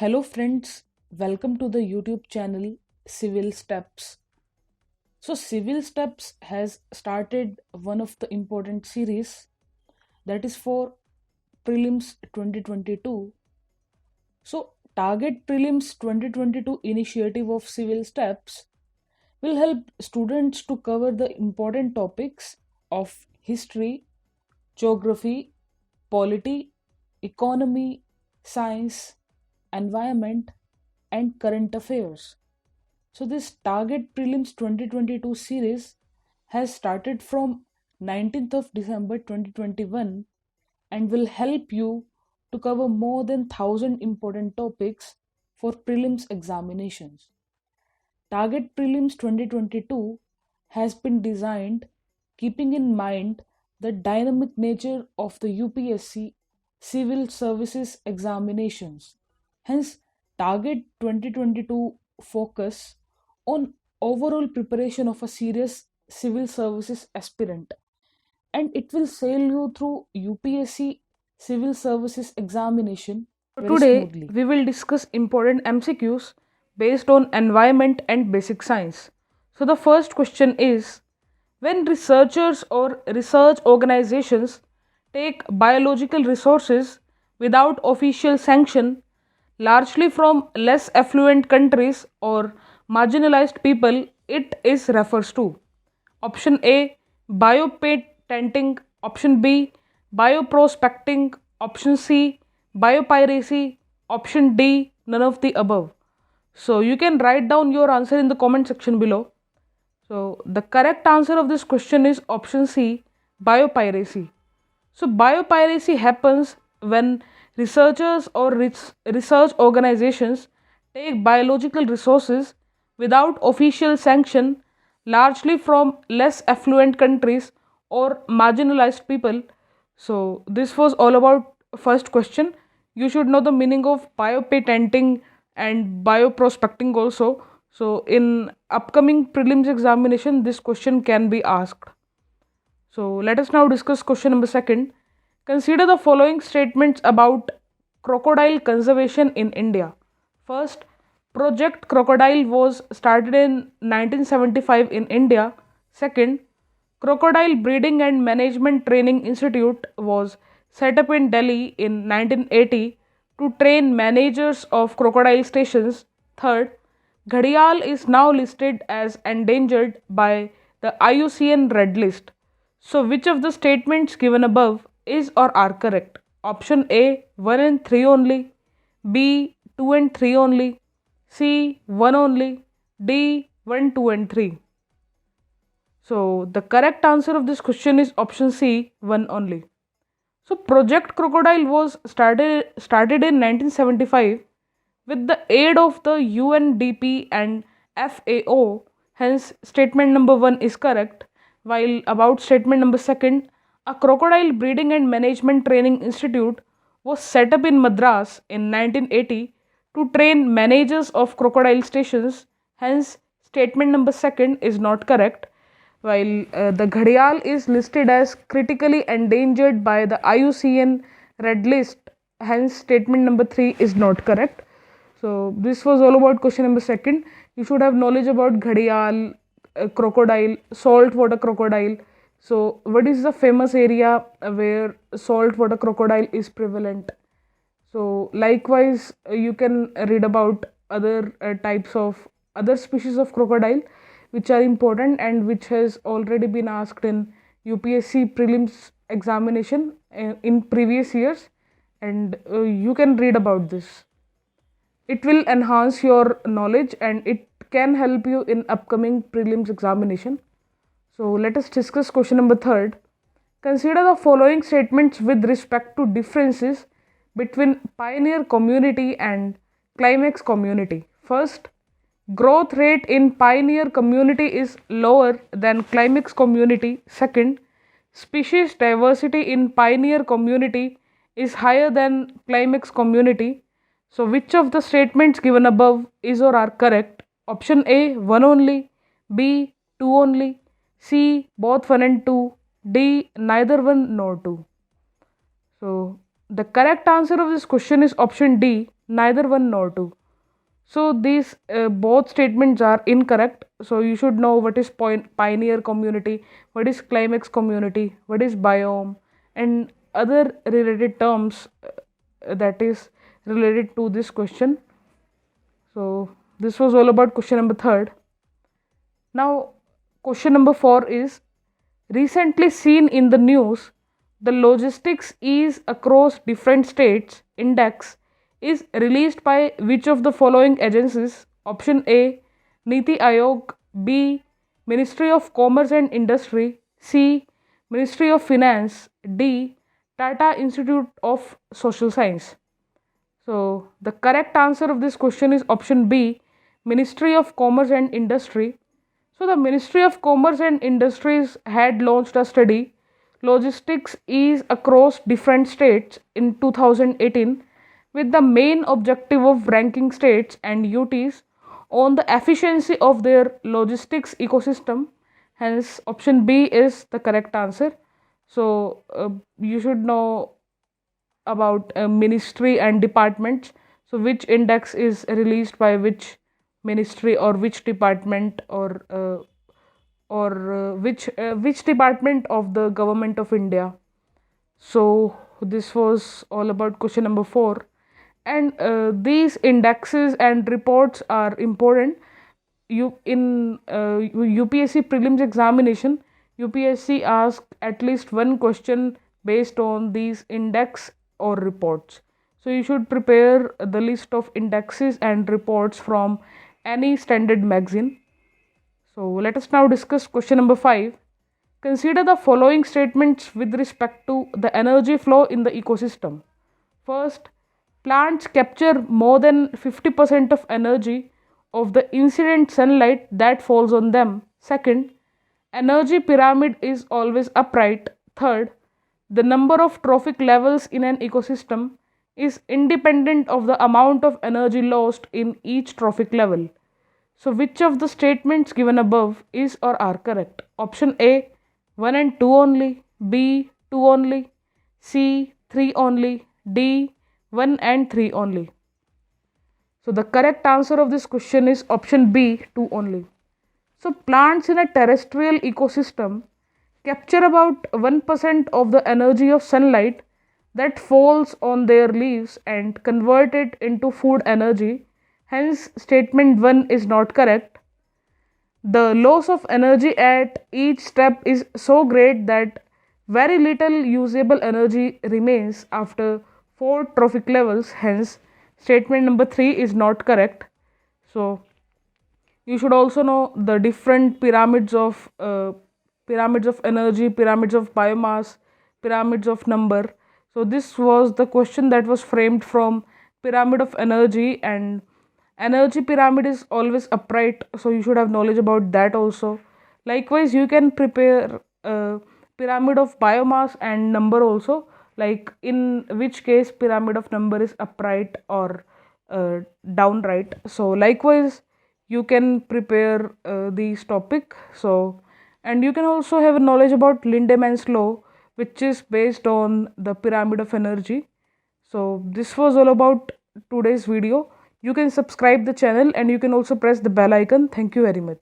Hello friends, welcome to the YouTube channel Civilsteps. So Civilsteps has started one of the important series that is for prelims 2022. So Target Prelims 2022 initiative of Civilsteps will help students to cover the important topics of history, geography, polity, economy, science, environment and current affairs. So this Target Prelims 2022 series has started from 19th of December 2021 and will help you to cover more than 1000 important topics for prelims examinations. Target Prelims 2022 has been designed keeping in mind the dynamic nature of the UPSC Civil Services Examinations. Hence, Target 2022 focus on overall preparation of a serious civil services aspirant, and it will sail you through UPSC Civil Services Examination very Today, smoothly. we will discuss important MCQs based on environment and basic science. So, the first question is, when researchers or research organizations take biological resources without official sanction, largely from less affluent countries or marginalized people, it is refers to option A, biopatenting, option B, bioprospecting, option C, biopiracy, option D, none of the above. So you can write down your answer in the comment section below. So the correct answer of this question is option C, biopiracy. So biopiracy happens when researchers or research organizations take biological resources without official sanction, largely from less affluent countries or marginalized people. So this was all about first question. You should know the meaning of biopatenting and bioprospecting also. So in upcoming prelims examination, this question can be asked. So let us now discuss question number second. Consider the following statements about crocodile conservation in India. First, Project Crocodile was started in 1975 in India. Second, Crocodile Breeding and Management Training Institute was set up in Delhi in 1980 to train managers of crocodile stations. Third, Ghadial is now listed as endangered by the IUCN Red List. So, which of the statements given above is or are correct? Option A 1 and 3 only, B 2 and 3 only, C 1 only, D 1, 2 and 3. So, the correct answer of this question is option C 1 only. So, Project Crocodile was started in 1975 with the aid of the UNDP and FAO. Hence, statement number 1 is correct. While about statement number 2, a crocodile breeding and management training institute was set up in Madras in 1980 to train managers of crocodile stations. Hence, statement number 2 is not correct. While the ghadial is listed as critically endangered by the IUCN Red List, hence statement number 3 is not correct. So this was all about question number 2. You should have knowledge about ghadial, crocodile, saltwater crocodile. So what is the famous area where saltwater crocodile is prevalent? So likewise, you can read about other types of other species of crocodile which are important and which has already been asked in UPSC prelims examination in previous years, and you can read about this. It will enhance your knowledge and it can help you in upcoming prelims examination. So let us discuss question number 3. Consider the following statements with respect to differences between pioneer community and climax community. First, growth rate in pioneer community is lower than climax community. Second, species diversity in pioneer community is higher than climax community. So, which of the statements given above is or are correct? Option A 1 only, B 2 only, C both 1 and 2, D neither 1 nor 2. So, the correct answer of this question is option D neither one nor two. So these both statements are incorrect. So you should know what is pioneer community, what is climax community, what is biome, and other related terms that is related to this question. So this was all about question number third. Now question number four is, recently seen in the news, the logistics ease across different states index is released by which of the following agencies? Option A, Niti Aayog, B, Ministry of Commerce and Industry, C, Ministry of Finance, D, Tata Institute of Social Science. So the correct answer of this question is option B, Ministry of Commerce and Industry. So the Ministry of Commerce and Industries had launched a study, Logistics Ease Across Different States in 2018, with the main objective of ranking states and UTs on the efficiency of their logistics ecosystem. Hence, option B is the correct answer. So you should know about ministry and departments. So which index is released by which ministry or which department, or which department of the government of India. So this was all about question number four, and these indexes and reports are important. You in UPSC prelims examination, UPSC asked at least one question based on these index or reports. So you should prepare the list of indexes and reports from any standard magazine. So let us now discuss question number 5. Consider the following statements with respect to the energy flow in the ecosystem. First, plants capture more than 50% of energy of the incident sunlight that falls on them. Second, energy pyramid is always upright. Third, the number of trophic levels in an ecosystem is independent of the amount of energy lost in each trophic level. So which of the statements given above is or are correct? Option A, 1 and 2 only, B, 2 only, C, 3 only, D, 1 and 3 only. So the correct answer of this question is option B, 2 only. So plants in a terrestrial ecosystem capture about 1% of the energy of sunlight that falls on their leaves and convert it into food energy. Hence, statement 1 is not correct. The loss of energy at each step is so great that very little usable energy remains after 4 trophic levels. Hence, statement number 3 is not correct. So, you should also know the different pyramids of energy, pyramids of biomass, pyramids of number. So this was the question that was framed from pyramid of energy, and energy pyramid is always upright, so you should have knowledge about that also. Likewise, you can prepare pyramid of biomass and number also, like in which case pyramid of number is upright or downright. So likewise you can prepare these topic. So, and you can also have knowledge about Lindemann's law, which is based on the pyramid of energy. So this was all about today's video. You can subscribe the channel and you can also press the bell icon. Thank you very much.